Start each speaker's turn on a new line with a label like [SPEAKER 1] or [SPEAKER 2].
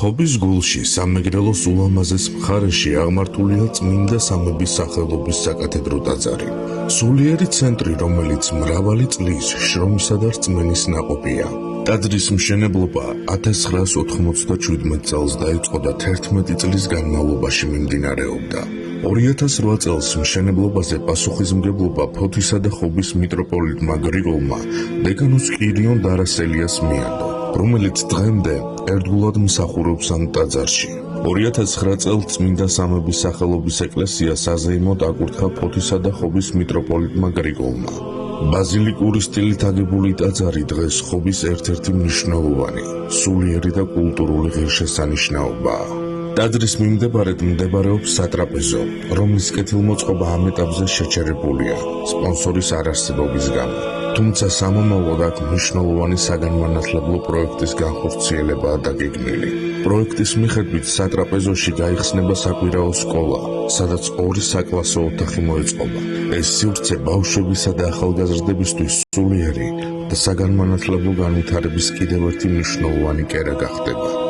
[SPEAKER 1] ხობის გულში სამეგრელოს ულამაზეს მხარეში აღმართულია წმინდა სამების სახელობის საკათედრო ტაძარი. სულიერი ცენტრი, რომელიც მრავალი წლის შრომისა და რწმენის ნაყოფია. ტაძრის მშენებლობა 1997 წელს დაიწყო და 11 წლის განმავლობაში მიმდინარეობდა. 2008 წელს მშენებლობაზე პასუხისმგებლობა ფოთისა და ხობის მიტროპოლიტმა გრიგოლმა დეკანოს კირიონ დარასელიას მიადო, რომელიც დღემდე ერთგულად მსახურობს ამ ტაძარში. 2009 წელს წმინდა სამების სახელობის ეკლესია საზეიმოდ აკურთხა ფოთისა და ხობის მიტროპოლიტმა გრიგოლმა. ბაზილიკური სტილით აგებული ტაძარი დღეს ხობის ერთ-ერთი მნიშვნელოვანი, სულიერი და კულტურული ღირსშესანიშნაობაა. ტაძრის მიმდებარედ მდებარეობს სატრაპეზო, რომლის კეთილმოწყობა ამ ეტაპზე შეჩერებულია სპონსორის არარსებობის გამო. თუმცა სამომავლოდ აქ მნიშვნელოვანი საგანმანათლებლო პროექტის განხორციელებაა დაგეგმილი. პროექტის მიხედვით სატრაპეზოში გაიხსნება საკვირაო სკოლა, სადაც 2 საკლასო ოთახი მოეწყობა. ეს სივრცე ბავშვებისა და ახალგაზრდებისთვის სულიერი და საგანმანათლებლო განვითარების კიდევ ერთი მნიშვნელოვანი კერა გახდება.